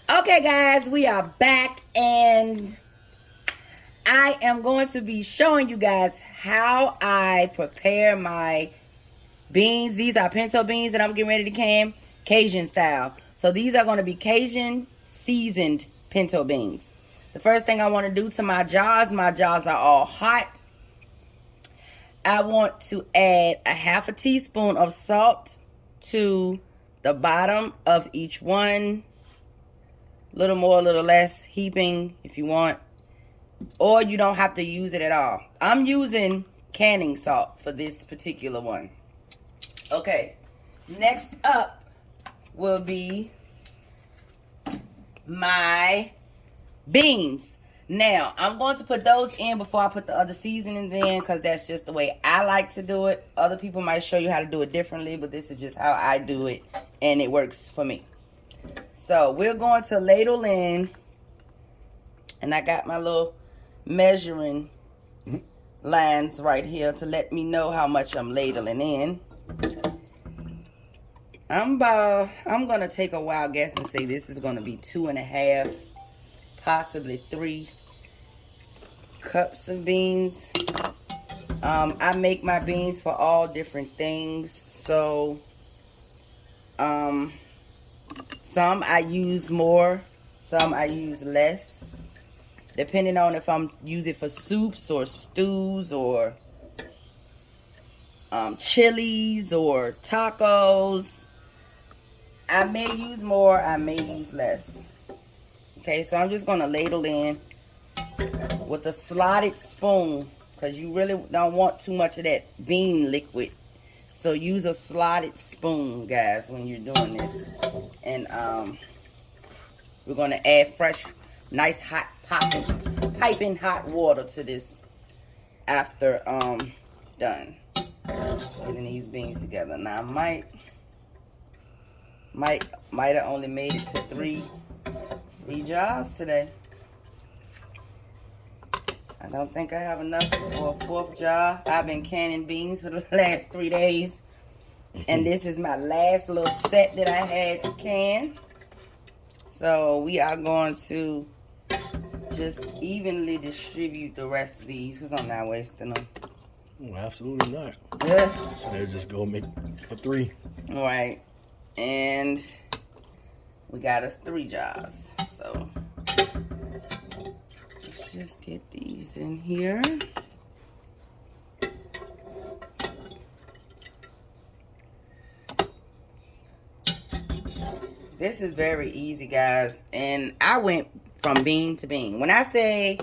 Okay, guys, we are back, and I am going to be showing you guys how I prepare my beans. These are pinto beans that I'm getting ready to can, Cajun style. So these are going to be Cajun seasoned pinto beans. The first thing I want to do to my jars are all hot. I want to add a half a teaspoon of salt to the bottom of each one. A little more, a little less, heaping if you want. Or you don't have to use it at all. I'm using canning salt for this particular one. Okay, next up will be my beans. Now, I'm going to put those in before I put the other seasonings in, because that's just the way I like to do it. Other people might show you how to do it differently, but this is just how I do it, and it works for me. So, we're going to ladle in, and I got my little measuring lines right here to let me know how much I'm ladling in. I'm going to take a wild guess and say this is going to be 2.5, possibly 3 cups of beans. I make my beans for all different things. So, some I use more, some I use less. Depending on if I'm using it for soups or stews or chilies or tacos. I may use more, I may use less. Okay, so I'm just going to ladle in with a slotted spoon, because you really don't want too much of that bean liquid. So use a slotted spoon, guys, when you're doing this. And we're going to add fresh, nice, hot, piping hot water to this after done putting these beans together. Now, I might have only made it to three jars today. I don't think I have enough for a 4th jar. I've been canning beans for the last 3 days. And this is my last little set that I had to can. So we are going to just evenly distribute the rest of these, because I'm not wasting them. Oh, absolutely not. Yeah. So they just go make for 3. All right. And we got us 3 jars. So let's just get these in here. This is very easy, guys. And I went from bean to bean. When I say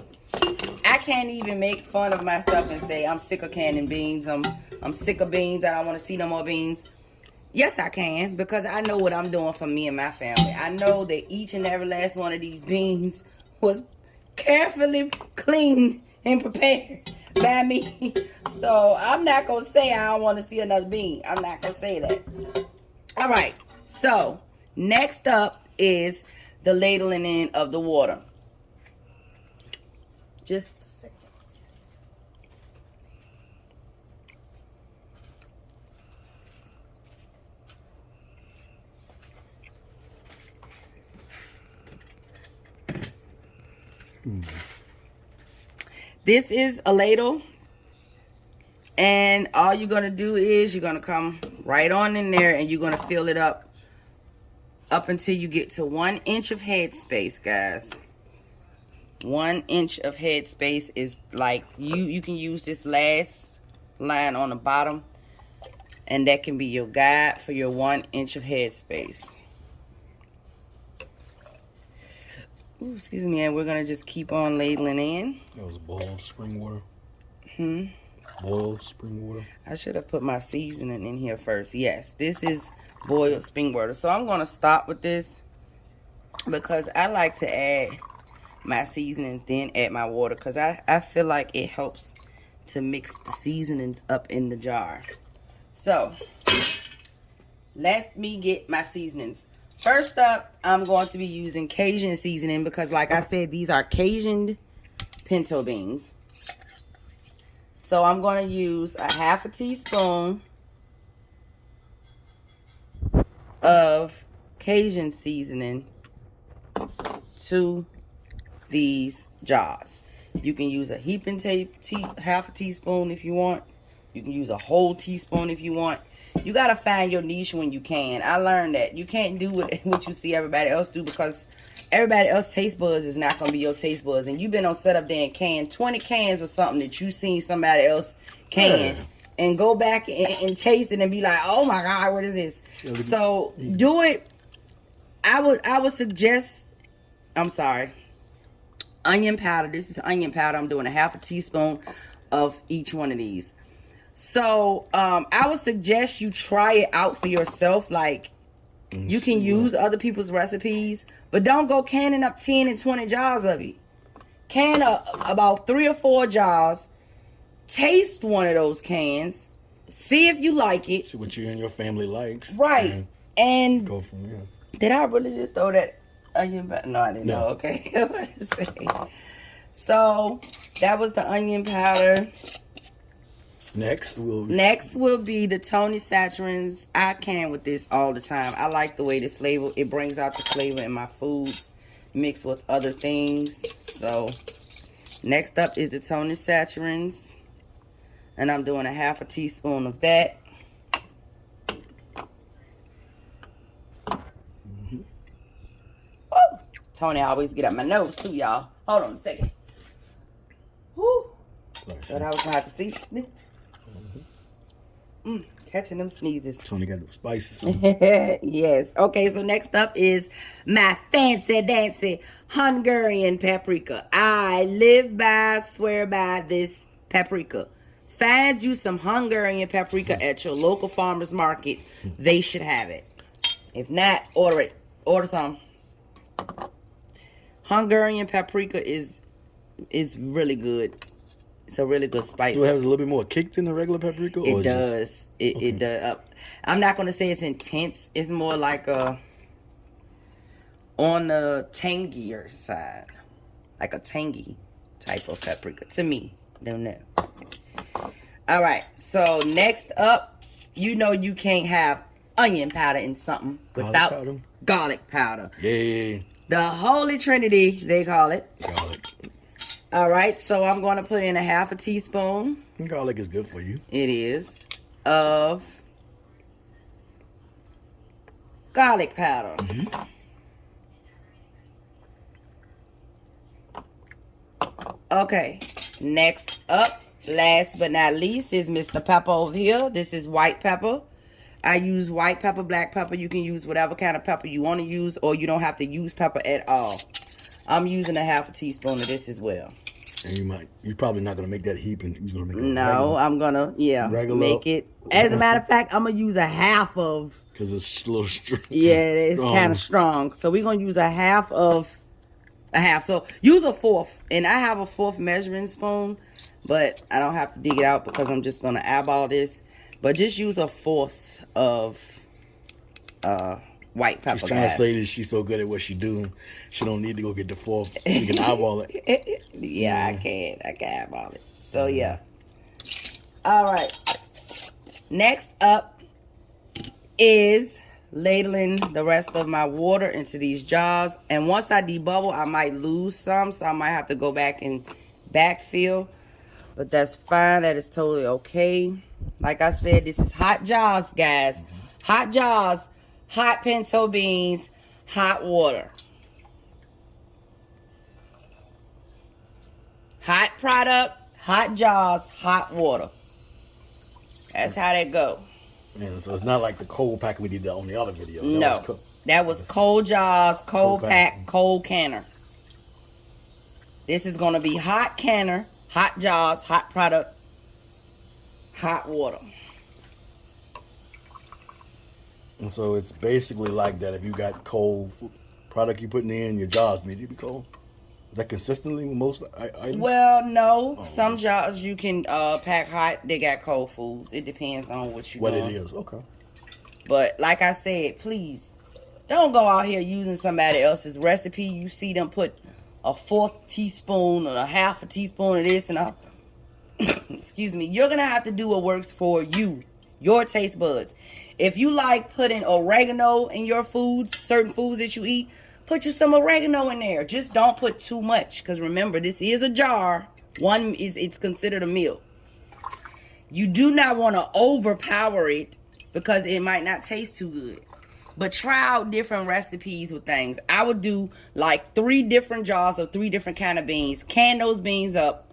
I can't even make fun of myself and say I'm sick of canning beans, I'm sick of beans, I don't want to see no more beans. Yes, I can, because I know what I'm doing for me and my family. I know that each and every last one of these beans was carefully cleaned and prepared by me. So I'm not going to say I don't want to see another bean. I'm not going to say that. All right. So next up is the ladling in of the water. Just a second. This is a ladle, and all you're going to do is you're going to come right on in there, and you're going to fill it up until you get to 1 inch of head space, guys. 1 inch of head space is like, you can use this last line on the bottom, and that can be your guide for your 1 inch of head space. Ooh, excuse me, and we're gonna just keep on ladling in. That was boiled spring water. Boiled spring water. I should have put my seasoning in here first. Yes, this is boiled spring water. So I'm going to stop with this because I like to add my seasonings, then add my water, because I feel like it helps to mix the seasonings up in the jar. So let me get my seasonings. First up, I'm going to be using Cajun seasoning because, like I said, these are Cajun pinto beans. So I'm going to use a half a teaspoon of Cajun seasoning to these jars. You can use a heaping half a teaspoon if you want. You can use a whole teaspoon if you want. You gotta find your niche when you can. I learned that you can't do what you see everybody else do, because everybody else's taste buds is not gonna be your taste buds. And you've been on setup there and can 20 cans of something that you seen somebody else can, and go back and taste it and be like, oh my God, what is this? So do it. I would suggest, I'm sorry, onion powder. This is onion powder. I'm doing a half a teaspoon of each one of these. So I would suggest you try it out for yourself. Like, you can use other people's recipes, but don't go canning up 10 and 20 jars of it. Can about 3 or 4 jars. Taste one of those cans. See if you like it. See what you and your family likes. Right. And go from there. Did I really just throw that onion powder? No, I didn't know. Okay. So that was the onion powder. Next will be the Tony Satcherin's. I can with this all the time. I like the way the flavor, it brings out the flavor in my foods mixed with other things. So next up is the Tony Satcherin's, and I'm doing a half a teaspoon of that. Oh, Tony, I always get up my nose too, y'all. Hold on a second. Whoo. Thought I was gonna have to see. Catching them sneezes. Tony got the spices. Yes. Okay, so next up is my fancy dancy Hungarian paprika. I live by, swear by this paprika. Find you some Hungarian paprika at your local farmer's market. They should have it. If not, order it. Order some. Hungarian paprika is really good. It's a really good spice. Do it have a little bit more kick than the regular paprika? It does. It does. I'm not going to say it's intense. It's more like on the tangier side. Like a tangy type of paprika. To me. Don't know. All right. So next up, you know you can't have onion powder in something without garlic powder. Yay. The Holy Trinity, they call it. Garlic. All right, so I'm going to put in a half a teaspoon. Garlic is good for you. It is. Of garlic powder. Okay, next up, last but not least, is Mr. Pepper over here. This is white pepper. I use white pepper, black pepper. You can use whatever kind of pepper you want to use, or you don't have to use pepper at all. I'm using a half a teaspoon of this as well. And you're probably not gonna make that heap, and you're gonna make it regular. I'm gonna make it. As a matter of fact, I'm gonna use a half of, because it's a little strong. Yeah, it's kind of strong. So we're gonna use a half. So use a fourth, and I have a fourth measuring spoon, but I don't have to dig it out because I'm just gonna eyeball this. But just use a fourth of white pepper. She's trying to say that she's so good at what she do, she don't need to go get the fourth. She can eyeball it. Yeah, I can eyeball it. So yeah. All right. Next up is ladling the rest of my water into these jars. And once I debubble, I might lose some, so I might have to go back and backfill. But that's fine. That is totally okay. Like I said, this is hot jars, guys. Hot jars, hot pinto beans, hot water. Hot product, hot jars, hot water. That's how that go. Yeah, so it's not like the cold pack we did on the other video. That was cold jars, cold pack, cold canner. This is going to be hot canner, hot jars, hot product, hot water. And so it's basically like that. If you got cold product you're putting in, your jars need to be cold. Is that consistently with most items? Well, no. Some jars you can pack hot. They got cold foods. It depends on what you're doing. What it is. Okay. But like I said, please don't go out here using somebody else's recipe. You see them put a fourth teaspoon or a half a teaspoon of this and a excuse me. You're gonna have to do what works for you, your taste buds. If you like putting oregano in your foods, certain foods that you eat, Put you some oregano in there. Just don't put too much, because remember, this is a jar. It's considered a meal. You do not want to overpower it because it might not taste too good. But try out different recipes with things. I would do like 3 different jars of 3 different kind of beans. Can those beans up.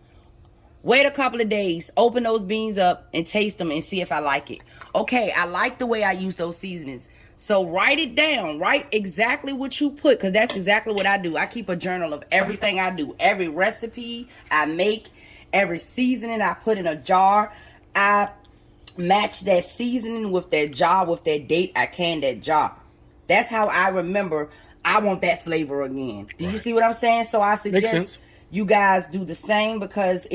Wait a couple of days. Open those beans up and taste them and see if I like it. Okay, I like the way I use those seasonings. So write it down. Write exactly what you put, because that's exactly what I do. I keep a journal of everything I do. Every recipe I make, every seasoning I put in a jar. I match that seasoning with that jar, with that date I canned that jar. That's how I remember I want that flavor again. Do you see what I'm saying? So I suggest you guys do the same, because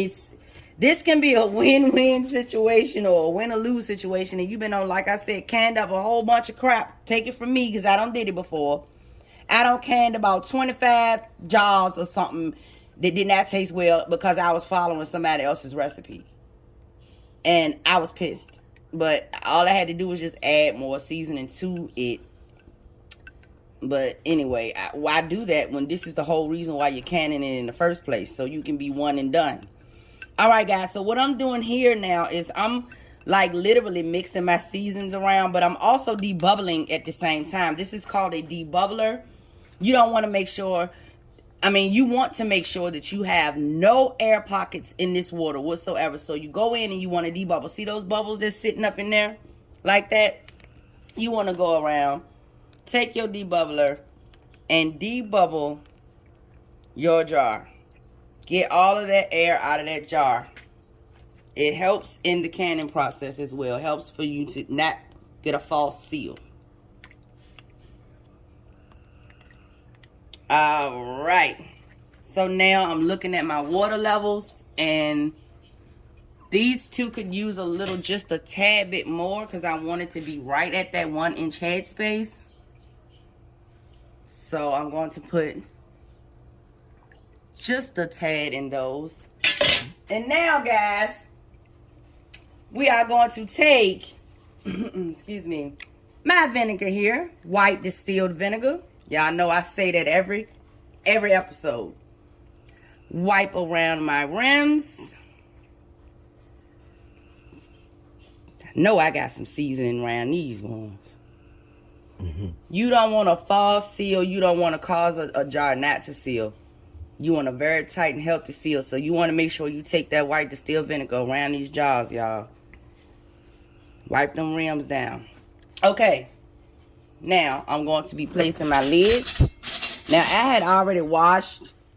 this can be a win-win situation or a win-or-lose situation. And you've been on, like I said, canned up a whole bunch of crap. Take it from me, because I done did it before. I done canned about 25 jars or something that did not taste well because I was following somebody else's recipe. And I was pissed. But all I had to do was just add more seasoning to it. But anyway, why do that when this is the whole reason why you're canning it in the first place? So you can be one and done. All right, guys. So what I'm doing here now is I'm like literally mixing my seasons around. But I'm also debubbling at the same time. This is called a debubbler. You don't want to make sure... you want to make sure that you have no air pockets in this water whatsoever. So you go in and you want to debubble. See those bubbles that's sitting up in there like that? You want to go around, take your debubbler, and debubble your jar. Get all of that air out of that jar. It helps in the canning process as well. It helps for you to not get a false seal. All right, so now I'm looking at my water levels, and these two could use just a tad bit more, because I want it to be right at that 1-inch head space. So I'm going to put just a tad in those. And now, guys, we are going to take excuse me, my vinegar here, white distilled vinegar. Y'all know I say that every episode. Wipe around my rims. I know I got some seasoning around these ones. You don't want a false seal. You don't want to cause a jar not to seal. You want a very tight and healthy seal. So you want to make sure you take that white distilled vinegar around these jars, y'all. Wipe them rims down. Okay. Now, I'm going to be placing my lid. Now, I had already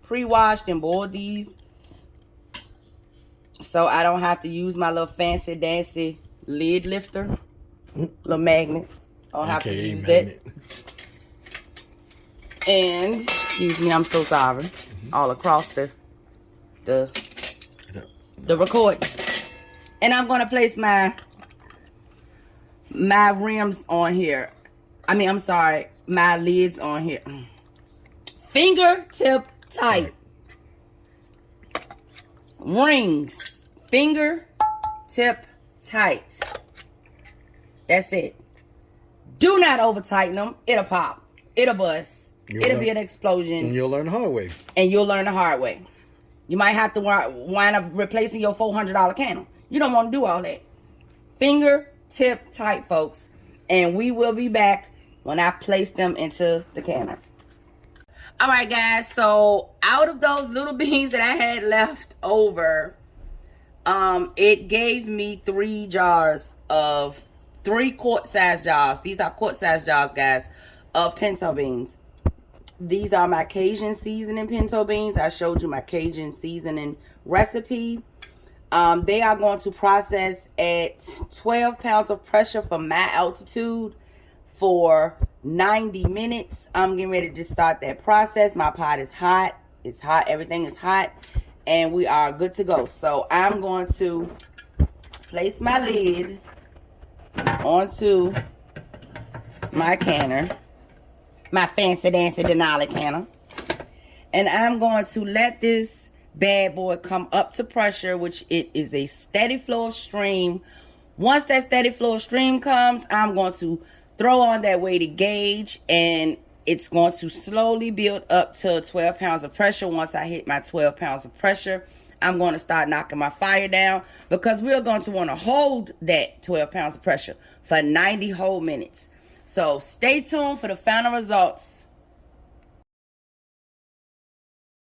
pre-washed and boiled these. So, I don't have to use my little fancy dancy lid lifter. Little magnet. I don't have to use that. And, excuse me, I'm so sorry. All across the record. And I'm going to place my rims on here. I'm sorry, my lids on here. Fingertip tight. Rings. Fingertip tight. That's it. Do not over tighten them. It'll pop. It'll bust. It'll be an explosion. And you'll learn the hard way. And you'll learn the hard way. You might have to wind up replacing your $400 candle. You don't want to do all that. Fingertip tight, folks. And we will be back when I place them into the canner. All right, guys. So out of those little beans that I had left over, it gave me 3 jars of 3 quart-size jars. These are quart-size jars, guys, of pinto beans. These are my Cajun seasoning pinto beans. I showed you my Cajun seasoning recipe. They are going to process at 12 pounds of pressure from my altitude for 90 minutes. I'm getting ready to start that process. My pot is hot. It's hot. Everything is hot. And we are good to go. So I'm going to place my lid onto my canner. My fancy dancy Denali canner. And I'm going to let this bad boy come up to pressure, which it is a steady flow of stream. Once that steady flow of stream comes, I'm going to throw on that weighted gauge, and It's going to slowly build up to 12 pounds of pressure. Once I hit my 12 pounds of pressure, I'm going to start knocking my fire down, because we're going to want to hold that 12 pounds of pressure for 90 whole minutes. So stay tuned for the final results